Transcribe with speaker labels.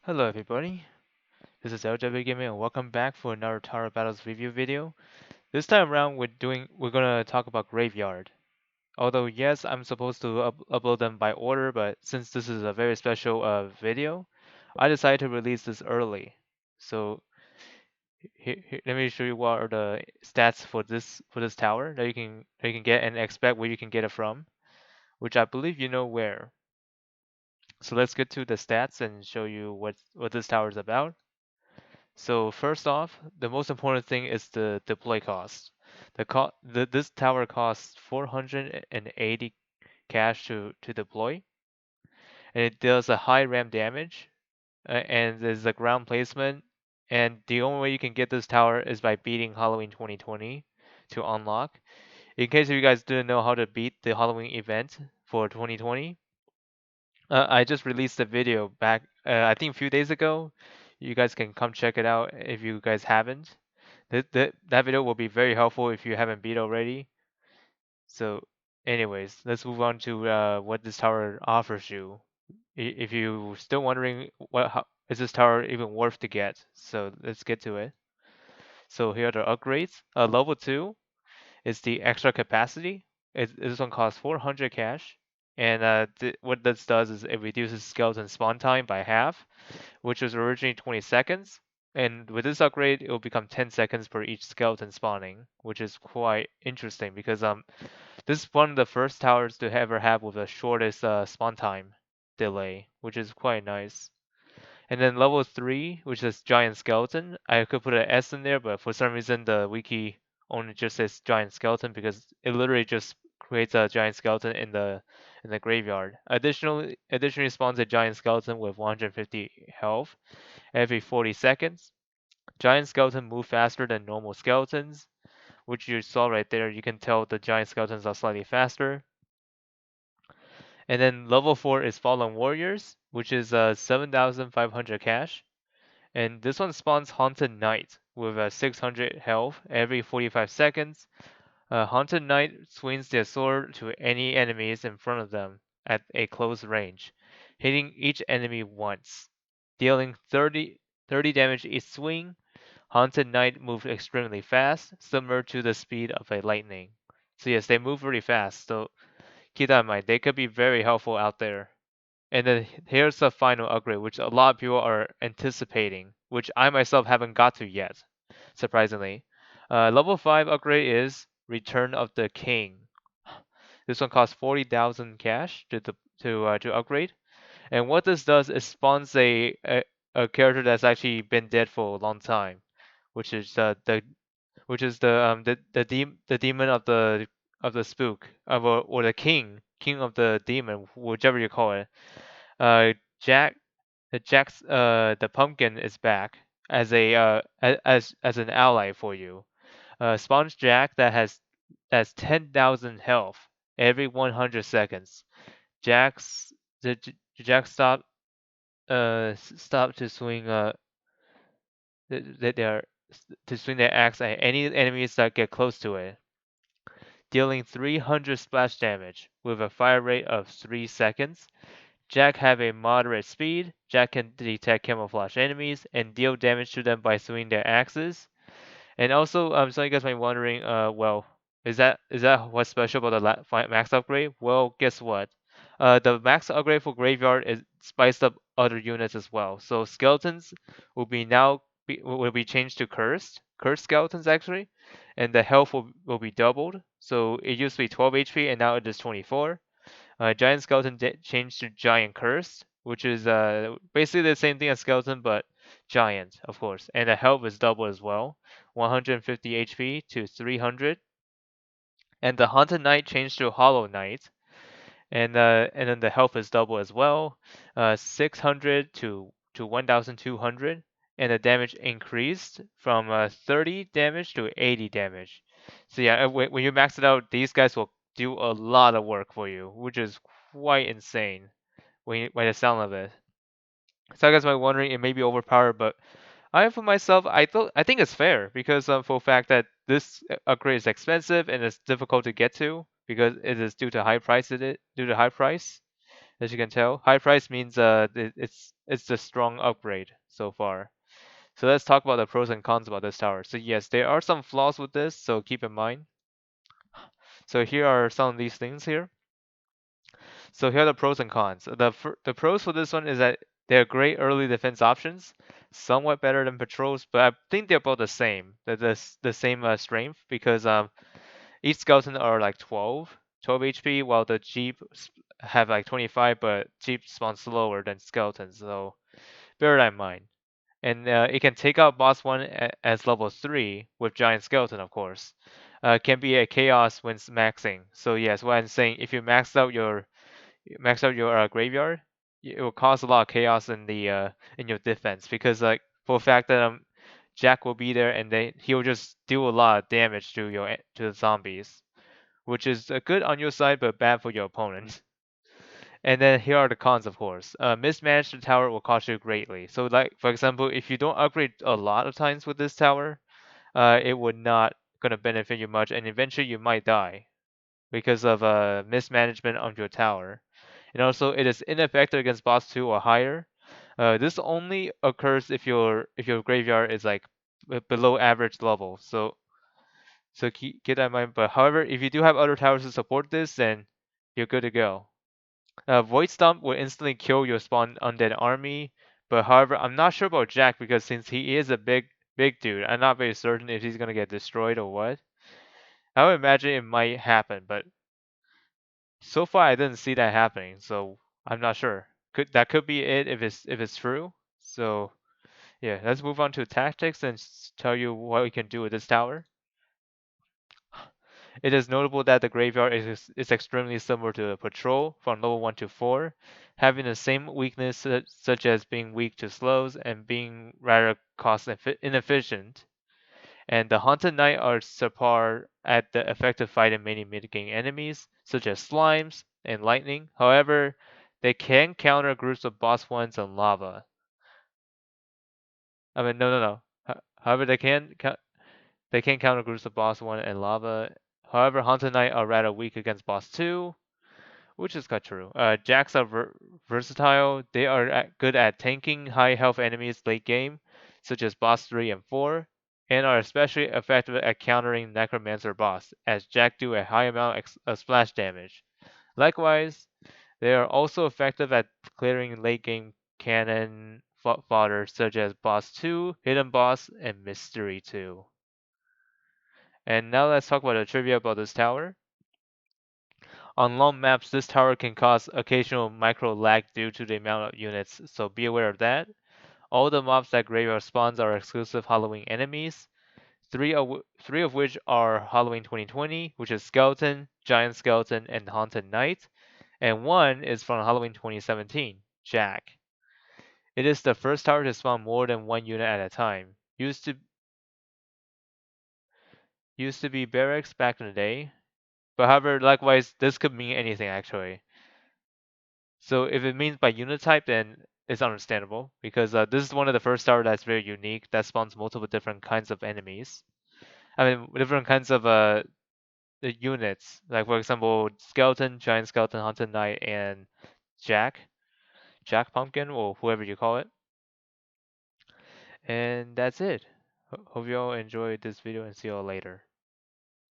Speaker 1: Hello everybody, this is LW Gaming and welcome back for another Tower Battles review video. This time around we're gonna talk about Graveyard. Although yes, I'm supposed to upload them by order, but since this is a very special video, I decided to release this early. So let me show you what are the stats for this tower that you can get and expect where you can get it from, which I believe you know where. So let's get to the stats and show you what this tower is about. So first off, the most important thing is the deploy cost. This tower costs 480 cash to deploy, and it does a high ram damage, and there's a ground placement. And the only way you can get this tower is by beating Halloween 2020 to unlock. In case you guys didn't know how to beat the Halloween event for 2020, I just released a video back, I think a few days ago. You guys can come check it out if you guys haven't. That video will be very helpful if you haven't beat already. So, anyways, let's move on to what this tower offers you. If you're still wondering how is this tower even worth to get, so let's get to it. So here are the upgrades. Level 2 is the extra capacity. This one costs 400 cash. And what this does is it reduces skeleton spawn time by half, which was originally 20 seconds. And with this upgrade, it will become 10 seconds per each skeleton spawning, which is quite interesting because this is one of the first towers to ever have with the shortest spawn time delay, which is quite nice. And then level 3, which is giant skeleton, I could put an S in there, but for some reason the wiki only just says giant skeleton because it literally just creates a giant skeleton in the graveyard. Additionally spawns a giant skeleton with 150 health every 40 seconds. Giant skeleton move faster than normal skeletons, which you saw right there. You can tell the giant skeletons are slightly faster. And then level 4 is Fallen Warriors, which is 7,500 cash. And this one spawns Haunted Knight with 600 health every 45 seconds. Haunted Knight swings their sword to any enemies in front of them at a close range, hitting each enemy once, dealing 30 damage each swing. Haunted Knight moves extremely fast, similar to the speed of a lightning. So yes, they move really fast, so keep that in mind. They could be very helpful out there. And then here's the final upgrade, which a lot of people are anticipating, which I myself haven't got to yet, surprisingly. Level 5 upgrade is Return of the King. This one costs 40,000 cash to upgrade. And what this does is spawns a character that's actually been dead for a long time, which is the demon of the spook or the king of the demon, whichever you call it. Jack the pumpkin is back as as an ally for you. Spawns Jack that has 10,000 health every 100 seconds. Jack's the Jack stop to swing their to swing their axe at any enemies that get close to it, dealing 300 splash damage with a fire rate of 3 seconds. Jack have a moderate speed. Jack can detect camouflage enemies and deal damage to them by swinging their axes. And also, some of you guys might be wondering, well, is that what's special about the max upgrade? Well, guess what? The max upgrade for Graveyard is spiced up other units as well. So skeletons will be changed to cursed skeletons actually, and the health will be doubled. So it used to be 12 HP and now it is 24. Giant skeleton changed to giant cursed, which is basically the same thing as skeleton but giant, of course. And the health is double as well, 150 HP to 300. And the haunted knight changed to hollow knight, and then the health is double as well, 600 to 1,200. And the damage increased from 30 damage to 80 damage. So yeah, when you max it out, these guys will do a lot of work for you, which is quite insane by the sound of it. So I guess I'm wondering it may be overpowered, but for myself, I think it's fair because for the fact that this upgrade is expensive and it's difficult to get to because it is due to high price. As you can tell, high price means it's the strong upgrade so far. So let's talk about the pros and cons about this tower. So yes, there are some flaws with this, so keep in mind. So here are some of these things here. So here are the pros and cons. The pros for this one is that they're great early defense options, somewhat better than patrols, but I think they're both the same. They're the same strength because each skeleton are like 12 HP, while the Jeep have like 25, but Jeep spawns slower than skeletons, so bear that in mind. And it can take out boss 1 as level 3 with giant skeleton, of course. Can be a chaos when maxing. So yes, what I'm saying, if you max out your graveyard, it will cause a lot of chaos in your defense because like for the fact that Jack will be there and he'll just do a lot of damage to to the zombies, which is good on your side but bad for your opponent. And then here are the cons, of course. Mismanaged the tower will cost you greatly. So like for example, if you don't upgrade a lot of times with this tower, it would not gonna benefit you much, and eventually you might die because of mismanagement of your tower. And also, it is ineffective against boss 2 or higher. This only occurs if your graveyard is like below average level. So keep that in mind. But however, if you do have other towers to support this, then you're good to go. Void Stomp will instantly kill your spawn undead army. But however, I'm not sure about Jack because since he is a big dude, I'm not very certain if he's gonna get destroyed or what. I would imagine it might happen, but so far I didn't see that happening, so I'm not sure. Could be it if it's true. So yeah, let's move on to tactics and tell you what we can do with this tower. It is notable that the graveyard is extremely similar to the patrol from level 1 to 4, having the same weakness such as being weak to slows and being rather cost inefficient. And the Haunted Knight are subpar at the effective fighting many mitigating enemies, such as slimes and lightning. However, they can counter groups of boss ones and lava. I mean, no. However, they can counter groups of boss one and lava. However, Haunted Knight are rather weak against boss 2, which is quite true. Jacks are versatile. They are good at tanking high health enemies late game, such as boss 3 and 4, and are especially effective at countering Necromancer boss, as Jack do a high amount of splash damage. Likewise, they are also effective at clearing late game cannon fodder, such as boss 2, hidden boss, and mystery 2. And now let's talk about the trivia about this tower. On long maps, this tower can cause occasional micro lag due to the amount of units, so be aware of that. All the mobs that graveyard spawns are exclusive Halloween enemies, three of which are Halloween 2020, which is Skeleton, Giant Skeleton, and Haunted Knight, and one is from Halloween 2017, Jack. It is the first tower to spawn more than one unit at a time. Used to be barracks back in the day, but however, likewise, this could mean anything actually. So if it means by unit type, then it's understandable because this is one of the first tower that's very unique that spawns multiple different kinds of enemies. I mean, different kinds of the units. Like for example, skeleton, giant skeleton, haunted knight, and Jack, Jack Pumpkin, or whoever you call it. And that's it. Hope you all enjoyed this video and see you all later.